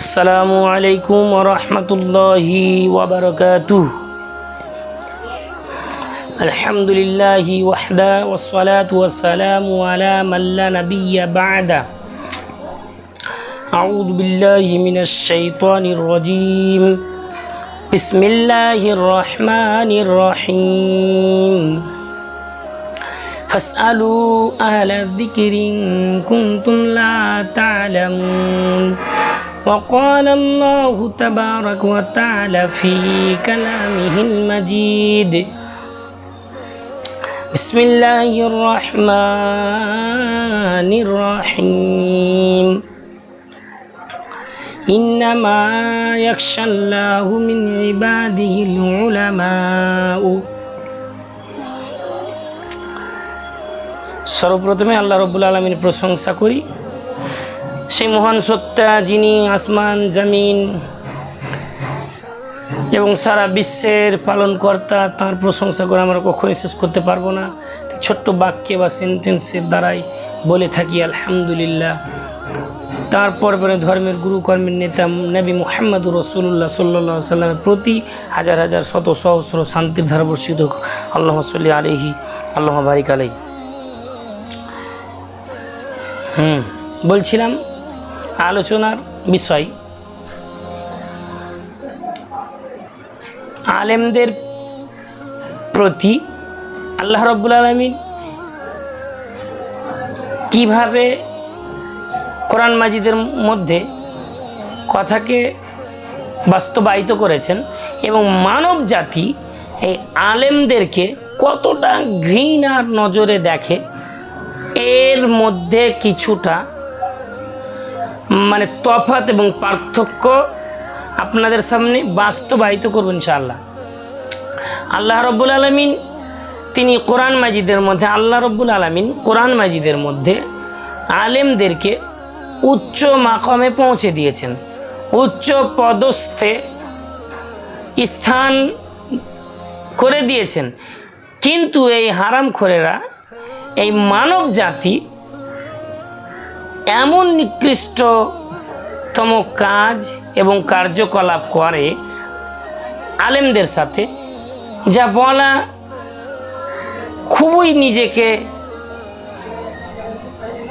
আসসালামু আলাইকুম ওয়া রাহমাতুল্লাহি ওয়া বারাকাতুহু। আলহামদুলিল্লাহি ওয়াহদা ওয়াস সালাতু ওয়াস সালামু আলা মান লা নাবিয়্যা বা'দা। আউযু বিল্লাহি মিনাশ শাইতানির রাজীম। বিসমিল্লাহির রহমানির রহিম। ফাসআলু আহলা যিকরি ইন কুনতুম লা তা'লামুন। وقال الله تبارك وتعالى في كلامه المجيد. بسم الله الرحمن الرحيم. إنما يخشى الله من عباده العلماء. সর্বপ্রথমে আল্লাহ রাব্বুল আলামিনের প্রশংসা করি, সেই মহান সত্তা যিনি আসমান জমিন এবং সারা বিশ্বের পালনকর্তা। তার প্রশংসা করে আমরা কখনোই শেষ করতে পারবো না। ছোট্ট বাক্যে বা সেন্টেন্সের দ্বারাই বলে থাকি আলহামদুলিল্লাহ। তারপর ধর্মের গুরু কর্মের নেতা নবী মুহাম্মদুর রাসূলুল্লাহ সাল্লাল্লাহু আলাইহি সাল্লামের প্রতি হাজার হাজার শত সহস্র শান্তির ধারা বর্ষিত হোক। আল্লাহুম্মা সাল্লি আলাইহি আল্লাহুম্মা বারিক আলাইহি। বলছিলাম আলোচনার বিষয় আলেমদের প্রতি আল্লাহ রাব্বুল আলামিন কিভাবে কোরআন মাজিদের মধ্যে কথাকে বাস্তবায়িত করেছেন এবং মানব জাতি এই আলেমদেরকে কতটা ঘৃণার নজরে দেখে, এর মধ্যে কিছুটা তফাৎ এবং পার্থক্য আপনাদের সামনে বাস্তবায়িত করব ইনশাআল্লাহ। আল্লাহ রাব্বুল আলামিন তিনি কোরআন মাজিদের মধ্যে কোরআন মাজিদের মধ্যে আলেমদেরকে উচ্চ মাকামে পৌঁছে দিয়েছেন, উচ্চ পদস্থে স্থান করে দিয়েছেন। কিন্তু এই হারামখোরেরা, এই মানব জাতি এমন নিকৃষ্টতম কাজ এবং কার্যকলাপ করে আলেমদের সাথে, যা বলা খুবই নিজেকে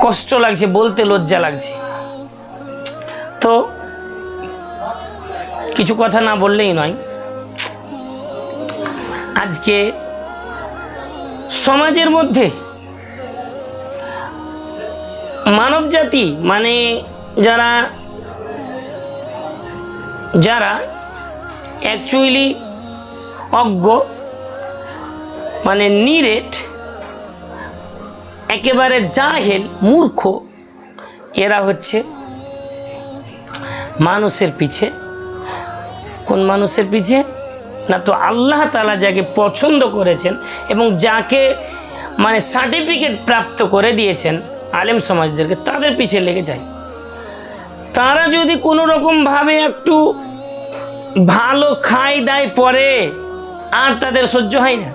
কষ্ট লাগছে, বলতে লজ্জা লাগছে। তো কিছু কথা না বললেই নয়। আজকে সমাজের মধ্যে মানব জাতি যারা অ্যাকচুয়ালি অজ্ঞ, নিরেট, একেবারে জাহেল, মূর্খ, এরা হচ্ছে মানুষের পিছে। কোন মানুষের পিছে? না তো আল্লাহ তাআলা যাকে পছন্দ করেছেন এবং যাকে সার্টিফিকেট প্রাপ্ত করে দিয়েছেন আলেম সমাজদেরকে, তাদের পিছে লেগে যায়। তারা যদি কোনো রকমভাবে একটু ভালো খাই দায় পরে, আর তাদের সহ্য হয় না।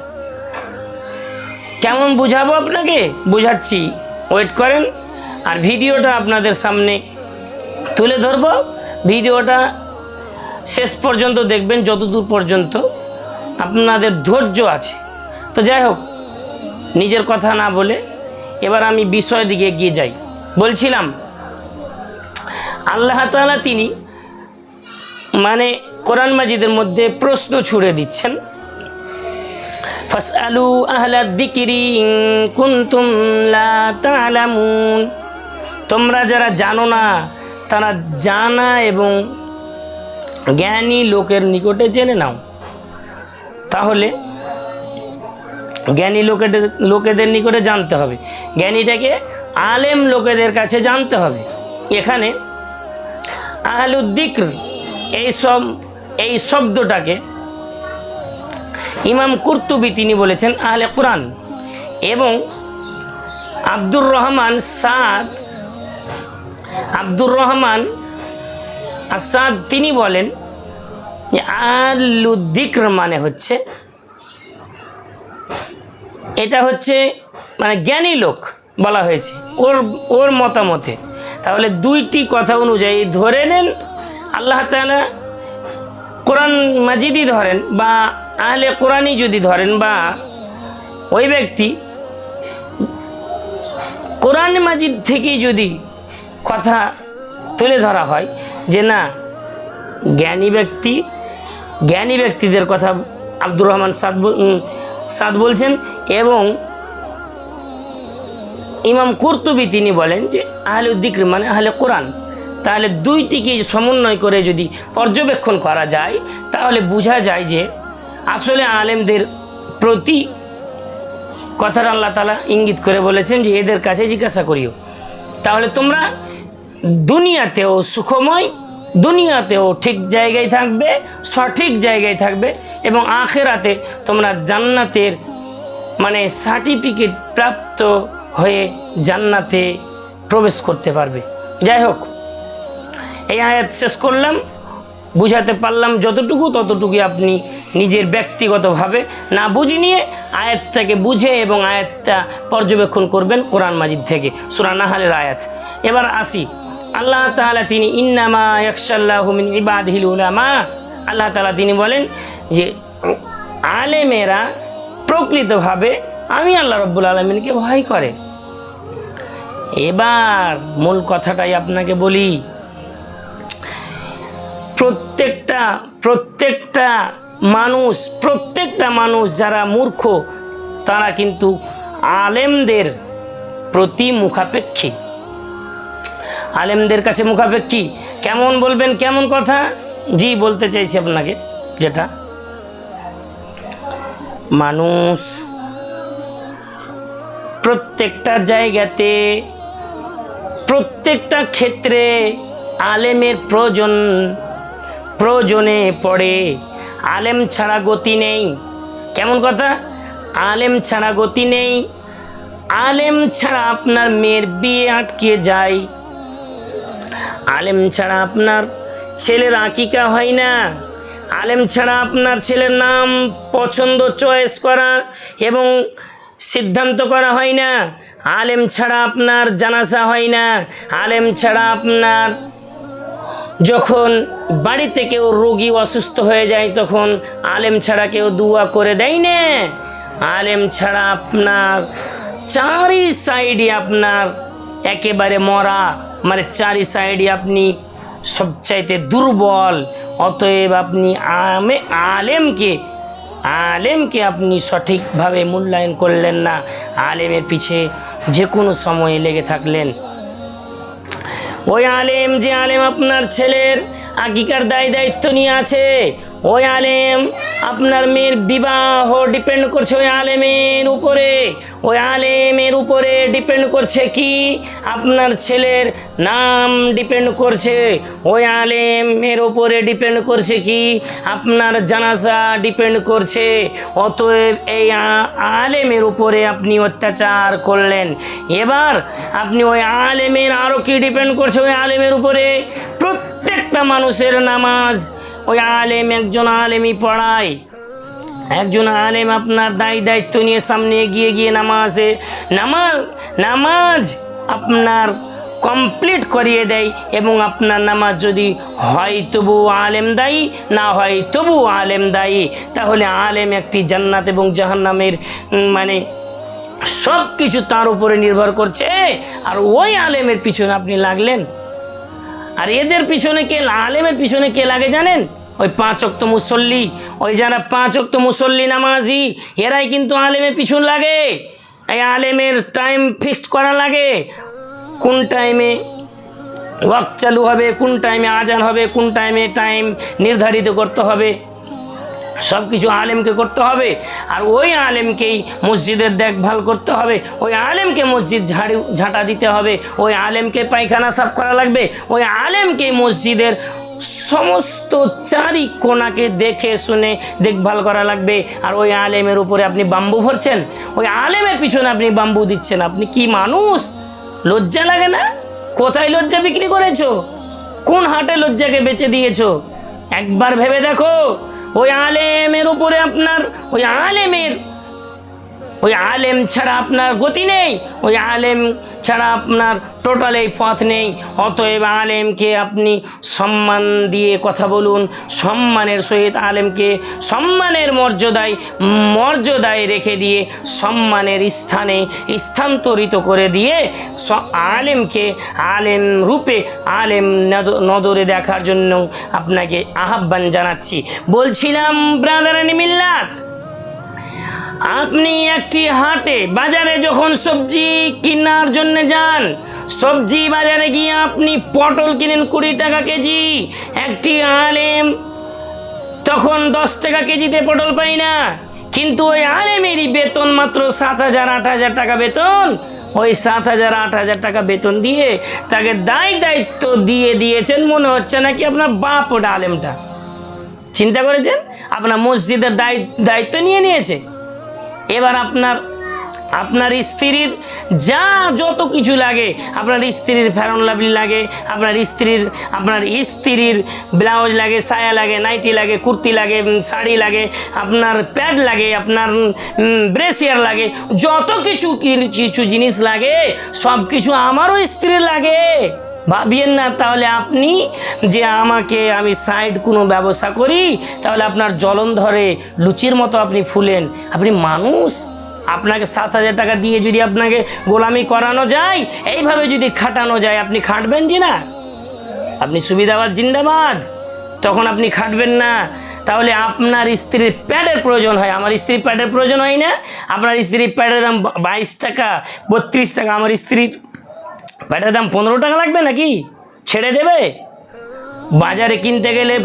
কেমন বুঝাবো আপনাকে? বুঝাচ্ছি, ওয়েট করেন। আর ভিডিওটা আপনাদের সামনে তুলে ধরব। ভিডিওটা শেষ পর্যন্ত দেখবেন, যতদূর পর্যন্ত আপনাদের ধৈর্য আছে। তো যাই হোক, নিজের কথা না বলে এবার আমি বিষয় দিকে এগিয়ে যাই। বলছিলাম আল্লাহ তাআলা তিনি কোরআন মাজিদের মধ্যে প্রশ্ন ছুড়ে দিচ্ছেন, ফাসআলু আহলা যিকরি ইন কুনতুম লা তা'লামুন। তোমরা যারা জানো না, তারা জানা এবং জ্ঞানী লোকের নিকটে জেনে নাও। তাহলে জ্ঞানী লোকেদের নিকটে জানতে হবে, জ্ঞানীটাকে আলেম লোকেদের কাছে জানতে হবে। এখানে আহলুদ যিকর এই শব্দটাকে ইমাম কুরতুবী তিনি বলেছেন আহলে কোরআন, এবং আব্দুর রহমান আসাদ তিনি বলেন যে আহলুদ যিকর হচ্ছে এটা হচ্ছে জ্ঞানী লোক, বলা হয়েছে ওর ওর মতামতে। তাহলে দুইটি কথা অনুযায়ী ধরে নেন আল্লাহ তাআলা কোরআন মাজিদই ধরেন বা আহলে কোরআনই যদি ধরেন বা ওই ব্যক্তি কোরআন মাজিদ থেকেই যদি কথা তুলে ধরা হয় যে না জ্ঞানী ব্যক্তিদের কথা আব্দুর রহমান সাদ বলছেন এবং ইমাম কুরতুবী তিনি বলেন যে আহলে যিকর মানে আহলে কোরআন। তাহলে দুইটিকে সমন্বয় করে যদি পর্যবেক্ষণ করা যায় তাহলে বোঝা যায় যে আসলে আলেমদের প্রতি কথাটা আল্লাহ তাআলা ইঙ্গিত করে বলেছেন যে এদের কাছে জিজ্ঞাসা করিও, তাহলে তোমরা দুনিয়াতেও সুখময়, দুনিয়াতেও ঠিক জায়গায় থাকবে, সঠিক জায়গায় থাকবে এবং আখিরাতে তোমরা জান্নাতের মানে সার্টিফিকেট প্রাপ্ত হয়ে জান্নাতে প্রবেশ করতে পারবে। যাই হোক, এই আয়াত শেষ করলাম, বুঝাতে পারলাম যতটুকু ততটুকু আপনি নিজের ব্যক্তিগতভাবে না বুঝে নিয়ে আয়াতটাকে বুঝে এবং আয়াতটা পর্যবেক্ষণ করবেন কোরআন মাজিদ থেকে, সূরা নাহলের আয়াত। এবার আসি, আল্লাহ তাআলা তিনি ইন্নামা ইয়াখশাল্লাহু মিন ইবাদিহিল উলামা, আল্লাহ তাআলা তিনি বলেন যে আলেমেরা প্রকৃতভাবে আমি আল্লাহ রাব্বুল আলামিনকে ভয় করে। এবার মূল কথাটাই আপনাকে বলি, প্রত্যেকটা মানুষ যারা মূর্খ তারা কিন্তু আলেমদের প্রতি মুখাপেক্ষী, আলেমদের কাছে মুখাপেক্ষী। কেমন বলবেন কেমন কথা? জি বলতে চাইছি আপনাকে, যেটা মানুষ প্রত্যেকটা জায়গাতে প্রত্যেকটা ক্ষেত্রে আলেমের প্রয়োজনে পড়ে, আলেম ছাড়া গতি নেই। কেমন কথা? আলেম ছাড়া গতি নেই, আলেম ছাড়া আপনার মেয়ের বিয়ে আটকে যায়, আলেম ছাড়া আপনার ছেলের আকিকা হয় না, আলেম ছাড়া আপনার ছেলের নাম পছন্দ চয়েস করা এবং সিদ্ধান্ত করা হয় না, আলেম ছাড়া আপনার জানাজা হয় না, আলেম ছাড়া আপনার যখন বাড়িতে কেউ রোগী অসুস্থ হয়ে যায় তখন আলেম ছাড়া কেউ দুয়া করে দেয় না, আলেম ছাড়া আপনার চারি সাইডে আপনার একেবারে মরা, মানে চারি সাইডে আপনি সবচাইতে দুর্বল। অতএব আপনি আলেমকে আপনি সঠিকভাবে মূল্যায়ন করলেন না, আলেমের পিছে যে কোনো সময়ে লেগে থাকলেন। ওই আলেম যে আলেম আপনার ছেলের আকিকার দায়িত্ব নিয়ে আছে, ওই আলেম আপনার মেয়ের বিবাহ ডিপেন্ড করছে ওই আলেমের উপরে, ওই আলেমের উপরে ডিপেন্ড করছে কি আপনার ছেলের নাম ডিপেন্ড করছে, ওই আলেমের উপরে ডিপেন্ড করছে কি আপনার জানাজা ডিপেন্ড করছে। অতএব এই আলেমের উপরে আপনি অত্যাচার করলেন, এবার আপনি ওই আলেমের আরও কি ডিপেন্ড করছে ওই আলেমের উপরে? প্রত্যেকটা মানুষের নামাজ ওই আলেম, একজন আলেমই পড়ায়, একজন আলেম আপনার দায়িত্ব নিয়ে সামনে গিয়ে নামাজ আপনার কমপ্লিট করিয়ে দেয় এবং আপনার নামাজ যদি হয় তবু আলেম দায়ী, না হয় তবু আলেম দায়ী। তাহলে আলেম একটি জান্নাত এবং জাহান্নামের মানে সব কিছু তার উপরে নির্ভর করছে। আর ওই আলেমের পিছনে আপনি লাগলেন, আর এদের পিছনে আলেমের পিছনে কে লাগে জানেন? ওই 5 ওয়াক্ত মুসল্লি, ওই যারা 5 ওয়াক্ত মুসল্লি নামাজি এরাই কিন্তু আলেমের পিছন লাগে। এই আলেমের টাইম ফিক্সড করা লাগে, কোন টাইমে ওয়াক্ত চালু হবে, কোন টাইমে আজান হবে, কোন টাইমে টাইম নির্ধারিত করতে হবে, সব কিছু আলেমকে করতে হবে। আর ওই আলেমকেই মসজিদের দেখভাল করতে হবে, ওই আলেমকে মসজিদ ঝাঁটা দিতে হবে, ওই আলেমকে পায়খানা সাফ করা লাগবে, ওই আলেমকে মসজিদের সমস্ত চারি কোণাকে দেখে শুনে দেখভাল করা লাগবে। আর ওই আলেমের উপরে আপনি বাম্বু ভরছেন, ওই আলেমের পিছনে আপনি বাম্বু দিচ্ছেন। আপনি কি মানুষ? লজ্জা লাগে না? কোথায় লজ্জা বিক্রি করেছো? কোন হাটে লজ্জাকে বেচে দিয়েছো? একবার ভেবে দেখো। ওই আলেমের উপরে আপনার ওই আলেমের ওই আলেম ছাড়া আপনার গতি নেই, ওই আলেম ছাড়া আপনার টোটাল এই পথ নেই। অতএব আলেমকে আপনি সম্মান দিয়ে কথা বলুন, সম্মানের সহিত আলেমকে সম্মানের মর্যাদায় রেখে দিয়ে সম্মানের স্থানে স্থানান্তরিত করে দিয়ে আলেমকে আলেম রূপে আলেম নজরে দেখার জন্য আপনাকে আহ্বান জানাচ্ছি। বলছিলাম ব্রাদারানি মিল্লাত, আপনি একটি হাটে বাজারে যখন সবজি কেনার জন্য যান, সবজি বাজারে গিয়ে আপনি পটল কিনেন 20 টাকা কেজি, একটি আলেম তখন 10 টাকা কেজিতে পটল পাই না, কিন্তু ওই আলেমেরই বেতন মাত্র 7,000-8,000 টাকা বেতন। ওই 7,000-8,000 টাকা বেতন দিয়ে তাকে দায়িত্ব দিয়ে দিয়েছেন, মনে হচ্ছে নাকি আপনার বাপ ওটা আলেমটা। চিন্তা করেছেন? আপনার মসজিদের দায়িত্ব নিয়ে নিয়েছে। এবার আপনার স্ত্রীর যত কিছু লাগে, আপনার স্ত্রীর ফেরন লাভলি লাগে, আপনার স্ত্রীর ব্লাউজ লাগে, সায়া লাগে, নাইটি লাগে, কুর্তি লাগে, শাড়ি লাগে, আপনার প্যাড লাগে, আপনার ব্রেসিয়ার লাগে, যত কিছু জিনিস লাগে সব কিছু আমারও স্ত্রীর লাগে। ভাবিয়েন না তাহলে আপনি যে আমি সাইড কোনো ব্যবসা করি, তাহলে আপনার জ্বলন ধরে লুচির মতো আপনি ফুলেন। আপনি মানুষ, আপনাকে 7,000 টাকা দিয়ে যদি আপনাকে গোলামি করানো যায়, এইভাবে যদি খাটানো যায়, আপনি খাটবেন জি না? আপনি সুবিধাবাদ জিন্দাবাদ, তখন আপনি খাটবেন না। তাহলে আপনার স্ত্রীর প্যাডের প্রয়োজন হয়, আমার স্ত্রীর প্যাডের প্রয়োজন হয় না? আপনার স্ত্রীর প্যাডের দাম 22 টাকা 32 টাকা, আমার স্ত্রীর প্যাডের দাম 15 টাকা লাগবে নাকি? ছেড়ে দেবে? বাজারে কিনতে গেলে,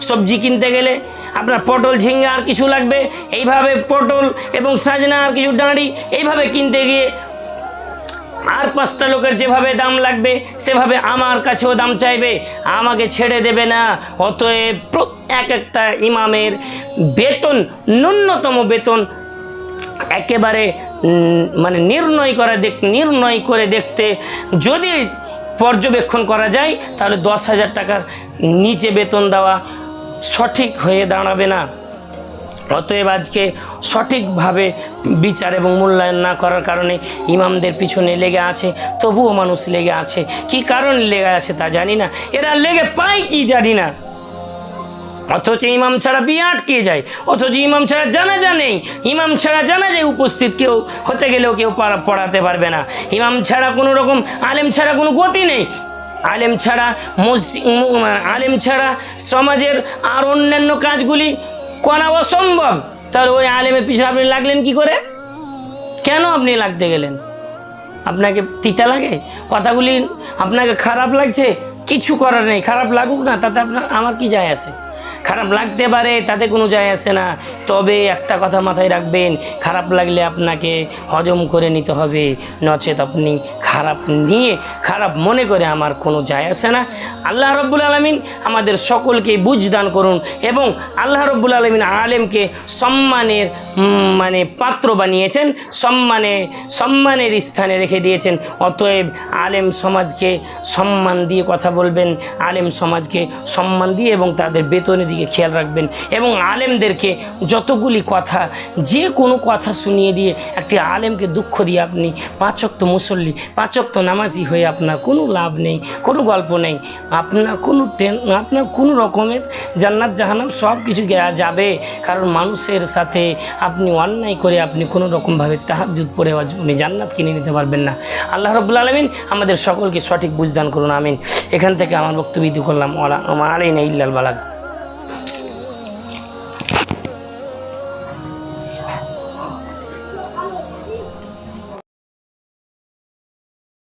সবজি কিনতে গেলে আপনার পটল, ঝিঙ্গা আর কিছু লাগবে, এইভাবে পটল এবং সাজনা আর কিছু ডাঁড়ি এইভাবে কিনতে গিয়ে আর 5টা লোকের যেভাবে দাম লাগবে সেভাবে আমার কাছেও দাম চাইবে, আমাকে ছেড়ে দেবে না। অতএব একটা ইমামের বেতন, ন্যূনতম বেতন একেবারে মানে নির্ণয় করে দেখতে যদি পর্যবেক্ষণ করা যায়, তাহলে 10,000 টাকার নিচে বেতন দেওয়া সঠিক হয়ে দাঁড়াবে না। অতএব আজকে সঠিকভাবে বিচার এবং মূল্যায়ন না করার কারণে ইমামদের পিছনে লেগে আছে, তবুও মানুষ লেগে আছে। কি কারণে লেগে আছে তা জানি না, এরা লেগে পায় কি জানি না। অথচ ইমাম ছাড়া বিয়ে আটকে যায়, অথচ ইমাম ছাড়া জানাজা নেই, ইমাম ছাড়া জানাজায় উপস্থিত কেউ হতে গেলেও কেউ পড়াতে পারবে না, ইমাম ছাড়া কোনো রকম, আলেম ছাড়া কোনো গতি নেই, আলেম ছাড়া সমাজের আর অন্যান্য কাজগুলি করা অসম্ভব। তাহলে ওই আলেমের পিছনে আপনি লাগলেন কি করে? কেন আপনি লাগতে গেলেন? আপনাকে তিতা লাগে? কথাগুলি আপনাকে খারাপ লাগছে? কিছু করার নেই, খারাপ লাগুক না, তাতে আমার কি যায় আসে? খারাপ লাগতে পারে, তাতে কোনো যায় আসে না। তবে একটা কথা মাথায় রাখবেন, খারাপ লাগলে আপনাকে হজম করে নিতে হবে, নচেত আপনি খারাপ মনে করে আমার কোনো যায় আসে না। আল্লাহ রব্বুল আলামিন আমাদের সকলকে বুঝ দান করুন এবং আল্লাহ রব্বুল আলামিন আলেমকে সম্মানের পাত্র বানিয়েছেন, সম্মানের স্থানে রেখে দিয়েছেন। অতএব আলেম সমাজকে সম্মান দিয়ে কথা বলবেন, আলেম সমাজকে সম্মান দিয়ে এবং তাদের বেতনের দিকে খেয়াল রাখবেন এবং আলেমদেরকে যতগুলি কথা, যে কোনো কথা শুনিয়ে দিয়ে একটি আলেমকে দুঃখ দিয়ে আপনি 5 ওয়াক্ত মুসল্লি, 5 ওয়াক্ত নামাজি হয়ে আপনার কোনো লাভ নেই, কোনো গল্প নেই। আপনার কোনো রকমের জান্নাত জাহান্নাম সব কিছু যাবে, কারণ মানুষের সাথে আপনি অন্যায় করে আপনি কোনো রকমভাবে তাহাজ্জুদ পড়ে আপনি জান্নাত কিনে নিতে পারবেন না। আল্লাহ রাব্বুল আলামিন আমাদের সকলকে সঠিক বুঝদান করুন, আমিন। এখান থেকে আমার বক্তব্য করলাম, আলাইনা ইল্লাল বালাগ।